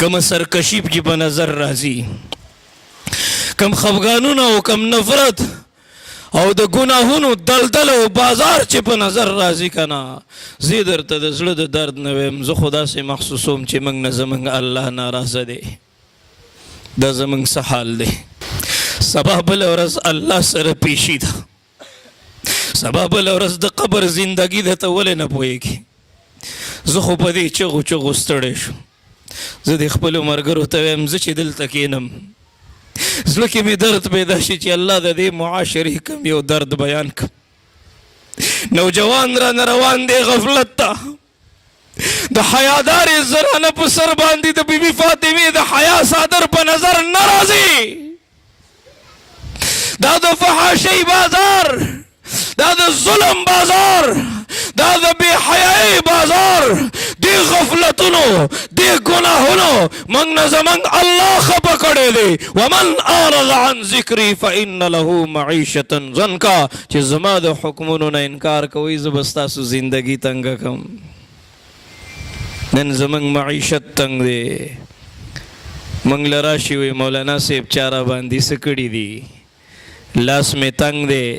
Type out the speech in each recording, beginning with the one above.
کم سرکشی کی په نظر راځي، کم خفګانونه او کم نفرت او د ګناهونو دلدل او بازار چې په نظر راځي کنه، زه درته د زړه د درد نه ویم. زه خو داسې محسوسوم چې موږ نه زموږ الله ناراضه دی. دا زموږ څه حال دی؟ سبا بله ورځ الله سره پیشي ده، سبا بله ورځ د قبر زندګي ده. ته ولې نه پوهېږي؟ زه خو په دې چغو چغو ستړی شو. زه د خپلو ملګرو ته وایم زه چې دلته کښېنم زړه کې مې درد پیدا شي چې الله د دې معاشرې کوم یو درد بیان کړم. نوجوان رانه روان دی غفلت ته، د حیادارې زنانه په سر باندې د بیبي فاطمې د حیا صادر په نظر نه راځي. دا د فحاشۍ بازار، دا د ظلم بازار، دا د بې حیایۍ بازار، دې غفلتونو دې ګناهونو موږ نه زموږ الله خفه کړی دی. ومن اعرض عن ذکري فإن له معیشة ضنکا، چې زما د حکمونو نه انکار کوئ زه به ستاسو زندګي تنګه کړم. نن زموږ معیشت تنګ دی. موږ له راشي وی مولانا صاحب چاره باندې څه کړي دي، لاس مې تنګ دی،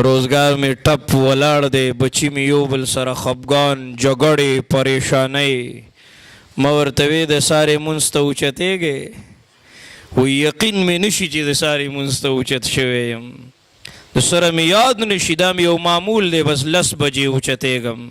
روزګار مې ټپ ولاړ دی، بچي مې یو بل سره خفګان، جګړې، پریشانۍ. ما ورته وی د سارې مونځ ته اوچتېږې؟ وی یقین مې نشي چې د سارې مونځ ته اوچت شوی یم، د سره مې یاد نشي، دا مې یو معمول دی، بس 10 بجې اوچتېږم.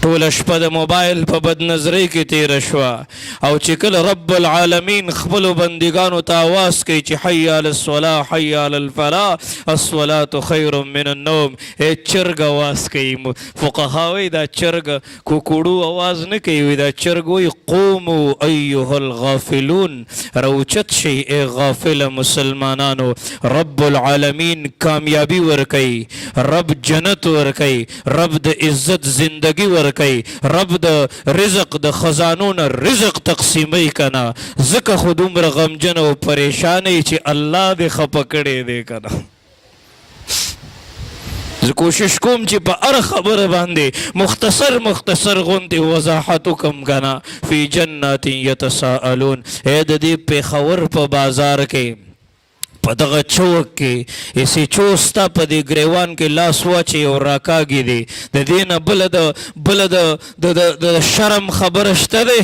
ټوله شپه د موبایل په بد نظرۍ کې تېره شوه، او چې کله رب العالمین خپلو بندګانو ته آواز کوي چې حی علی الصلاة حی علی الفلاح الصلاة خیر من النوم، چرګ آواز کوي. فقها وایي دا چرګ کوکوړو آواز نه کوي، وایي دا چرګ وایي قومو ایها الغافلون، راوچت شئ ای غافل مسلمانانو. رب العالمین کامیابی ورکوي، رب جنت ورکوي، رب د عزت زندگی ورکوي، رب د رزق د خزانو نه رزق تقسیموي کنه. ځکه خو دومره غمجن او پریشانۍ چې الله دې خفه کړی دی کنه. زه کوشش کوم چې په هر خبره باندې مختصر غوندې وضاحت وکړم کنه. فی جنات یتساءلون، ای د دې پېښور په بازار کې په دغه چوک کې ایسې چوستا په دې ګریوان کې لاس واچوي او راکاږي دی، د دې نه بله د شرم خبره شته دی؟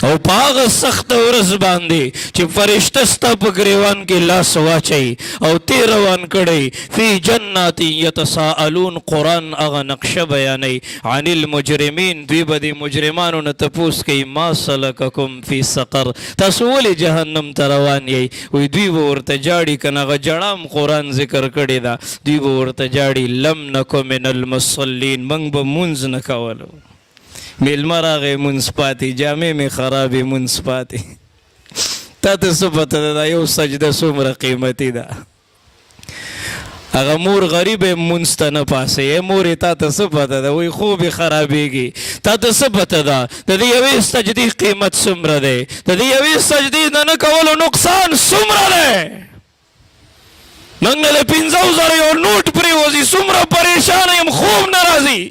او په هغه سخته ورځ باندې چې فرشته ستا په ګریوان کې لاس واچوي او تی روان کړی. فی جنات یتساءلون، قرآن هغه نقشه بیانوي. عن المجرمین، دوی به د مجرمانو نه تپوس کوي ما سلککم فی سقر، تاسو ولې جهنم ته روان یئ؟ وایي دوی به ورته جاړي که نه، هغه جړام قرآن ذکر کړې ده. دوی به ورته جاړي لم نکو من المصلین، موږ به مونځ نه کولو، میلمه راغی مونځ پاتې، جامې مې خرابې مونځ پاتې. تا ته څه پته ده دا یو سجده څومره قیمتي ده؟ هغه مور غریب یې مونځ ته نه پاسوي. مورې تا ته څه پته ده؟ وایي خوب یې خرابېږي. تا ته څه پته ده د دې یوې سجدې قیمت څومره دی؟ د دې یوې سجدې د نه کولو نقصان څومره دی؟ موږ نه د 50,000 یو نوټ پرېوځي، څومره پریشانه یم، خوب نه راځي.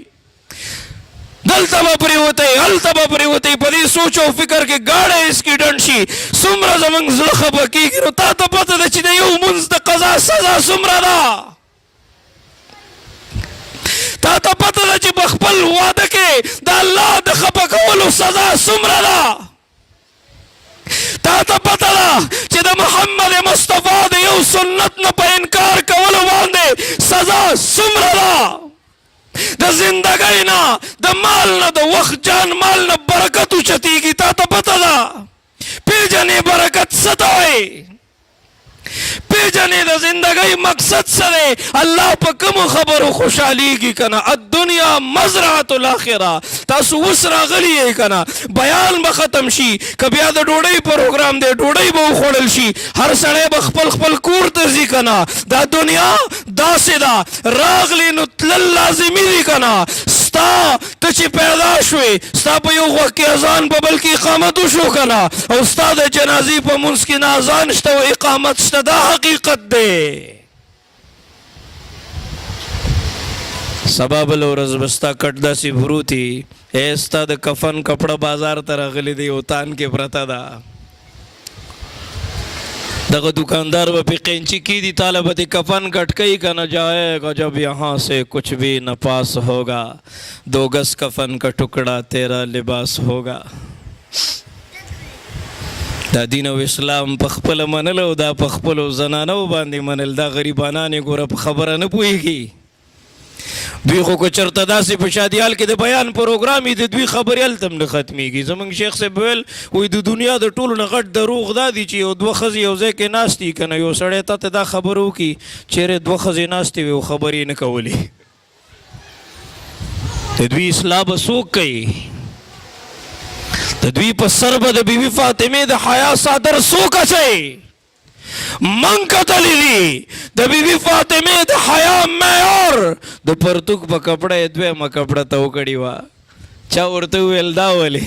دلته به پرېوتی، هلته به پرېوتی، په دې سوچ او فکر کې ګاډی اسکیډنټ شي، څومره زموږ زړه خفه کېږي. نو تا ته پته ده چې د یو مونځ د قضا سزا څومره ده؟ تا ته پته ده چې په خپل واده کې د الله د خفه کولو سزا څومره ده؟ تا ته پته ده چې د محمد مصطفی د یو سنت نه په انکار کولو باندې سزا څومره ده؟ د زندګۍ نه، د مال نه، د وخت جان مال نه برکت اوچتېږي. تا ته پته ده؟ پیژنې برکت څه ته وایي؟ پیژنې د زندګۍ مقصد څه دی؟ الله په کومو خبرو خوشحالیږي که نه؟ الدنیا مزرعة الاخره. تاسو اوس راغلي یې که نه، بیان به ختم شي، که بیا د ډوډۍ پروګرام دی ډوډۍ به وخوړل شي، هر سړی به خپل کور ته ځي که نه. دا دنیا داسې ده، راغلی نو تلل لازمي دي که نه. ستا ته چې پیدا شوې، ستا په یو غوږ کې اذان په بل کې اقامت وشو که نه، او ستا د جنازې په مونځ کې نه اذان شته او اقامت شته، دا حقیقت دی. سبا بله ورځ به ستا کټ داسې پروت وي ایستا د کفن کپڑا بازار ته راغلی دی او تان کې پرته ده دغه دکاندار به پې قینچي کیدي تاله به دې کفن کټ کوي که نه جائے گا جب یہاں سے کچھ بھی نہ پاس ہوگا 2 گز کفن کا ٹکڑا تیرا لباس ہوگا دا دین او اسلام په خپله منل او دا په خپلو زنانو باندې منل دا غریبانان یې ګوره په خبره نه پوهېږي دوی خو که چېرته داسې په شادیال کې د بیان پروګرام وي د دوی خبرې هلته هم نه ختمېږي زموږ شیخ صاحب ویل وایي د دنیا د ټولو نه غټ دروغ دا دي چې یو 2 ښځې یو ځای کې ناست دي که نه یو سړی تا ته دا خبره وکړي چیرې 2 ښځې ناستې وي او خبرې یې نه کولې د دوی اصلاح به څوک کوي د دوی په سر به د بیبي فاطمې د حیا څادر څوک اچوي من کتلی دی د بیبي فاطمې د حیا معیار د پرتوک په کپړه یې دویمه کپړه ته وکړې وه چا ورته وویل دا ولې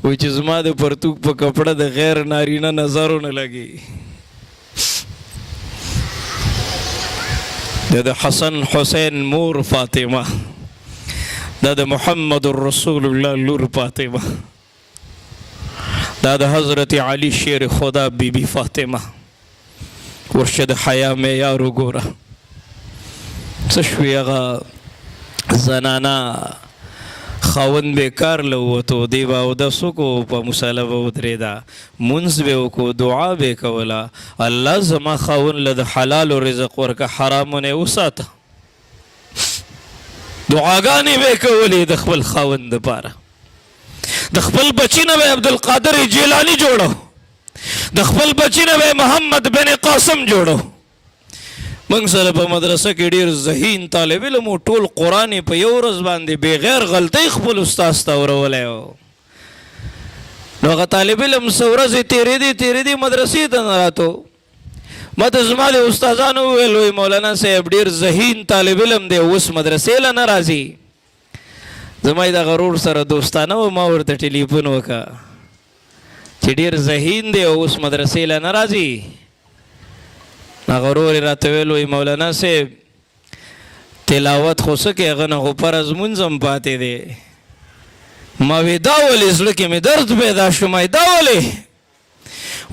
وایي چې زما د پرتوک په کپړه د غیر نارینه نظر ونه لګي د حسن حسین مور فاطمه دا د محمد رسول الله لور فاطمه دا د حضرت علی شیر خدا بیبي فاطمه ورشه د حیا معیار وګوره څه شوي هغه زنانه خاوند به کار له ووتو دی به اودس وکړو په مصله به ودرېده مونځ به وکړو دعا به یې کوله الله زما خاوند له د حلالو رزق ورکه حرامونه یې وساته دعاګانې به یې کولې د خپل خاوند دپاره د خپل بچي نه به عبدالقادر جیلاني جوړو د خپل بچی نه به محمد بن قاسم جوړو موږ سره په مدرسه کې ډېر ذهین طالب علم و ټول قرآن یې په یو ورځ باندې بغیر غلطۍ خپل استاذ ته اورولی و نو هغه طالب علم څه ورځې تېرېدې مدرسې ته نه راتو ما ته زما د استادانو وویل وایي مولانا صاحب ډېر ذهین طالب علم دی اوس مدرسې له نه راځي زما یې دغه ورور سره دوستانه و ما ورته ټلیفون وکړه چې ډېر ذهین دی او اوس مدرسې له نه راځي هغه ورور یې راته ویل وایي مولانا صاحب تلاوت خو څه کوې هغه نه خو فرض مونځ هم پاتې دی ما وی دا ولې زړه کې مې درد پیدا شو ما دا ولې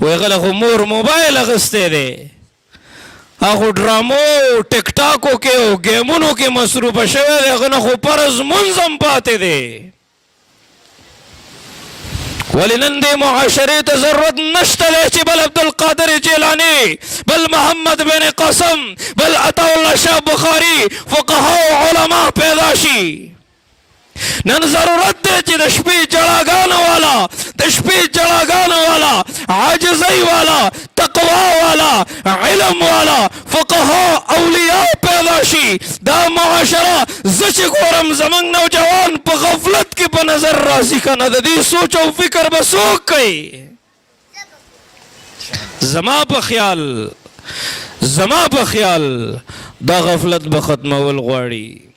وایي هغه له خو مور موبایل اخیستی دی هغه ډرامو ټیک ټاکو کې او ګیمونو کې مصروفه شوی دی هغه نه خو فرض مونځ هم پاتې دی ولی نن دې معاشرې ته ضرورت نشته دی چې بل عبدالقادر جیلاني بل محمد بن قاسم بل عطاالله شاه بخاري فقها او علما پیدا شي نن ضرورت دی چې د شپې جړاګانو والا د شپې جړاګانو والا عاجزۍ والا تقوا والا علم والا فقها اولیاء پیدا شي دا معاشره زه چې ګورم زموږ نوجوان په غفلت کې په نظر راځي که نه د دې سوچ او فکر به څوک کوي زما په خیال دا غفلت به ختمول غواړي